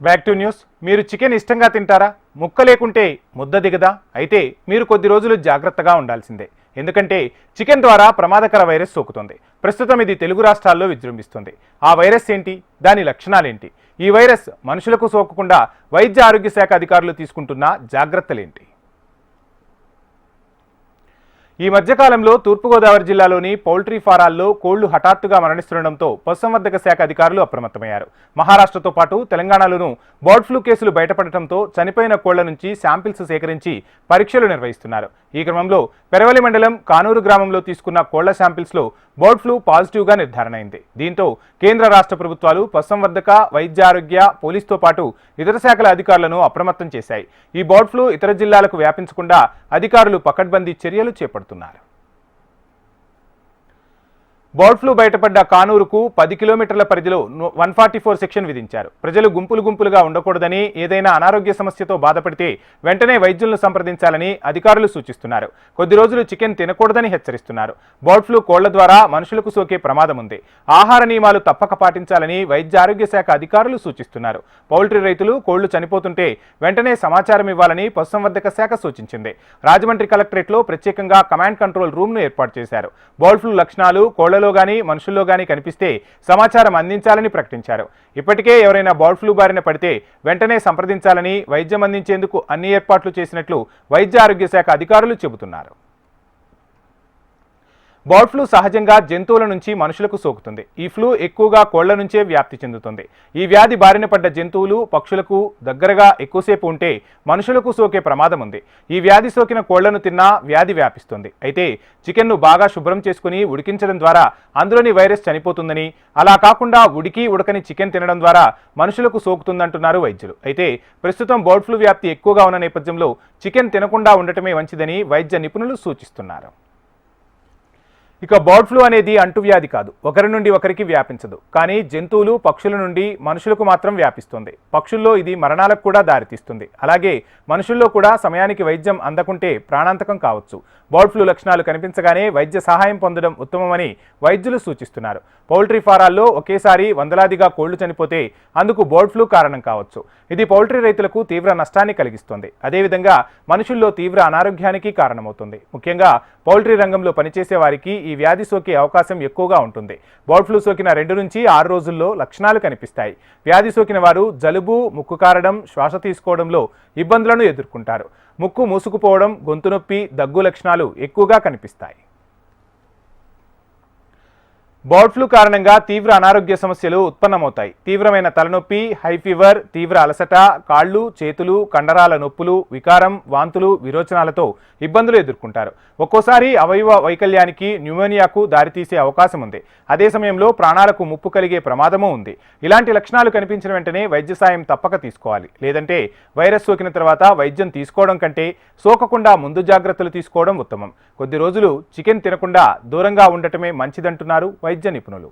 Back to news. మీరు chicken ఇష్టంగా తింటారా? ముక్క లేకుంటే ముద్ద దిగదా? అయితే మీరు కొద్ది రోజులు జాగ్రత్తగా ఉండాల్సిందే. ఎందుకంటే చికెన్ ద్వారా ప్రమాదకర వైరస్ సోకుతుంది. ప్రస్తుతం ఇది తెలుగు రాష్ట్రాల్లో విజృంభిస్తుంది. ఆ వైరస్ ఏంటి? దాని లక్షణాలేంటి? ఈ వైరస్ మనుషులకు సోకకుండా వైద్య ఆరోగ్య శాఖ అధికారులు తీసుకుంటున్న జాగ్రత్తలేంటి? ఈ మధ్యకాలంలో తూర్పుగోదావరి జిల్లాలోని పౌల్ట్రీ ఫారాల్లో కోళ్లు హఠాత్తుగా మరణిస్తుండటంతో పశుసంవర్ధక శాఖ అధికారులు అప్రమత్తమయ్యారు. మహారాష్ట్రతో పాటు తెలంగాణలోనూ బర్డ్ ఫ్లూ కేసులు బయటపడటంతో చనిపోయిన కోళ్ల నుంచి శాంపిల్స్ సేకరించి పరీక్షలు నిర్వహిస్తున్నారు. ఈ క్రమంలో పెరవలి మండలం కానూరు గ్రామంలో తీసుకున్న కోళ్ల శాంపిల్స్లో బర్డ్ ఫ్లూ పాజిటివ్గా నిర్ధారణ అయింది. దీంతో కేంద్ర రాష్ట్ర ప్రభుత్వాలు పశుసంవర్ధక, వైద్య ఆరోగ్య, పోలీసుతో పాటు ఇతర శాఖల అధికారులను అప్రమత్తం చేశాయి. ఈ బర్డ్ ఫ్లూ ఇతర జిల్లాలకు వ్యాపించకుండా అధికారులు పకడ్బందీ చర్యలు చేపడుతున్నారు. బర్డ్ ఫ్లూ బయటపడ్డ కానూరుకు 10 కిలోమీటర్ల పరిధిలో 144 సెక్షన్ విధించారు. ప్రజలు గుంపులుగా ఉండకూడదని, ఏదైనా అనారోగ్య సమస్యతో బాధపడితే వెంటనే వైద్యులను సంప్రదించాలని అధికారులు సూచిస్తున్నారు. కొద్ది రోజులు చికెన్ తినకూడదని హెచ్చరిస్తున్నారు. బర్డ్ ఫ్లూ కోళ్ల ద్వారా మనుషులకు సోకే ప్రమాదం ఉంది. ఆహార నియమాలు తప్పక పాటించాలని వైద్య ఆరోగ్య శాఖ అధికారులు సూచిస్తున్నారు. పౌల్ట్రీ రైతులు కోళ్లు చనిపోతుంటే వెంటనే సమాచారం ఇవ్వాలని పశుసంవర్ధక శాఖ సూచించింది. రాజమండ్రి కలెక్టరేట్లో ప్రత్యేకంగా కమాండ్ కంట్రోల్ రూమ్ను ఏర్పాటు చేశారు. బర్డ్ ఫ్లూ లక్షణాలు కోళ్లలో గానీ మనుషుల్లో గానీ కనిపిస్తే సమాచారం అందించాలని ప్రకటించారు. ఇప్పటికే ఎవరైనా బర్డ్ ఫ్లూ బారిన పడితే వెంటనే సంప్రదించాలని, వైద్యం అందించేందుకు అన్ని ఏర్పాట్లు చేసినట్లు వైద్య ఆరోగ్య శాఖ అధికారులు చెబుతున్నారు. బర్డ్ ఫ్లూ సహజంగా జంతువుల నుంచి మనుషులకు సోకుతుంది. ఈ ఫ్లూ ఎక్కువగా కోళ్ల నుంచే వ్యాప్తి చెందుతుంది. ఈ వ్యాధి బారిన పడ్డ జంతువులు, పక్షులకు దగ్గరగా ఎక్కువసేపు ఉంటే మనుషులకు సోకే ప్రమాదం ఉంది. ఈ వ్యాధి సోకిన కోళ్లను తిన్నా వ్యాధి వ్యాపిస్తుంది. అయితే చికెన్ను బాగా శుభ్రం చేసుకుని ఉడికించడం ద్వారా అందులోని వైరస్ చనిపోతుందని, అలా కాకుండా ఉడకని చికెన్ తినడం ద్వారా మనుషులకు సోకుతుందంటున్నారు వైద్యులు. అయితే ప్రస్తుతం బర్డ్ ఫ్లూ వ్యాప్తి ఎక్కువగా ఉన్న నేపథ్యంలో చికెన్ తినకుండా ఉండటమే మంచిదని వైద్య నిపుణులు సూచిస్తున్నారు. ఇక బర్డ్ ఫ్లూ అనేది అంటువ్యాధి కాదు, ఒకరి నుండి ఒకరికి వ్యాపించదు. కానీ జంతువులు, పక్షుల నుండి మనుషులకు మాత్రం వ్యాపిస్తుంది. పక్షుల్లో ఇది మరణాలకు కూడా దారితీస్తుంది. అలాగే మనుషుల్లో కూడా సమయానికి వైద్యం అందకుంటే ప్రాణాంతకం కావచ్చు. బర్డ్ ఫ్లూ లక్షణాలు కనిపించగానే వైద్య సహాయం పొందడం ఉత్తమమని వైద్యులు సూచిస్తున్నారు. పౌల్ట్రీ ఫారాల్లో ఒకేసారి వందలాదిగా కోళ్లు చనిపోతే అందుకు బర్డ్ ఫ్లూ కారణం కావచ్చు. ఇది పౌల్ట్రీ రైతులకు తీవ్ర నష్టాన్ని కలిగిస్తుంది. అదేవిధంగా మనుషుల్లో తీవ్ర అనారోగ్యానికి కారణమవుతుంది. ముఖ్యంగా పౌల్ట్రీ రంగంలో పనిచేసే వారికి ఈ వ్యాధి సోకే అవకాశం ఎక్కువగా ఉంటుంది. బర్డ్ ఫ్లూ సోకిన 2 నుంచి 6 రోజుల్లో లక్షణాలు కనిపిస్తాయి. వ్యాధి సోకిన వారు జలుబు, ముక్కు కారడం, శ్వాస తీసుకోవడంలో ఇబ్బందులను ఎదుర్కొంటారు. ముక్కు మూసుకుపోవడం, గొంతు నొప్పి, దగ్గు లక్షణాలు ఎక్కువగా కనిపిస్తాయి. బర్డ్ ఫ్లూ కారణంగా తీవ్ర అనారోగ్య సమస్యలు ఉత్పన్నమవుతాయి. తీవ్రమైన తలనొప్పి, హై ఫీవర్, తీవ్ర అలసట, కాళ్ళు, చేతులు, కండరాల నొప్పులు, వికారం, వాంతులు, విరోచనాలతో ఇబ్బందులు ఎదుర్కొంటారు. ఒక్కోసారి అవయవ వైకల్యానికి, న్యూమోనియాకు దారితీసే అవకాశం ఉంది. అదే సమయంలో ప్రాణాలకు ముప్పు కలిగే ప్రమాదమూ ఉంది. ఇలాంటి లక్షణాలు కనిపించిన వెంటనే వైద్య సాయం తప్పక తీసుకోవాలి. లేదంటే వైరస్ సోకిన తర్వాత వైద్యం తీసుకోవడం కంటే సోకకుండా ముందు జాగ్రత్తలు తీసుకోవడం ఉత్తమం. కొద్ది రోజులు చికెన్ తినకుండా దూరంగా ఉండటమే మంచిదంటున్నారు వైద్య నిపుణులు.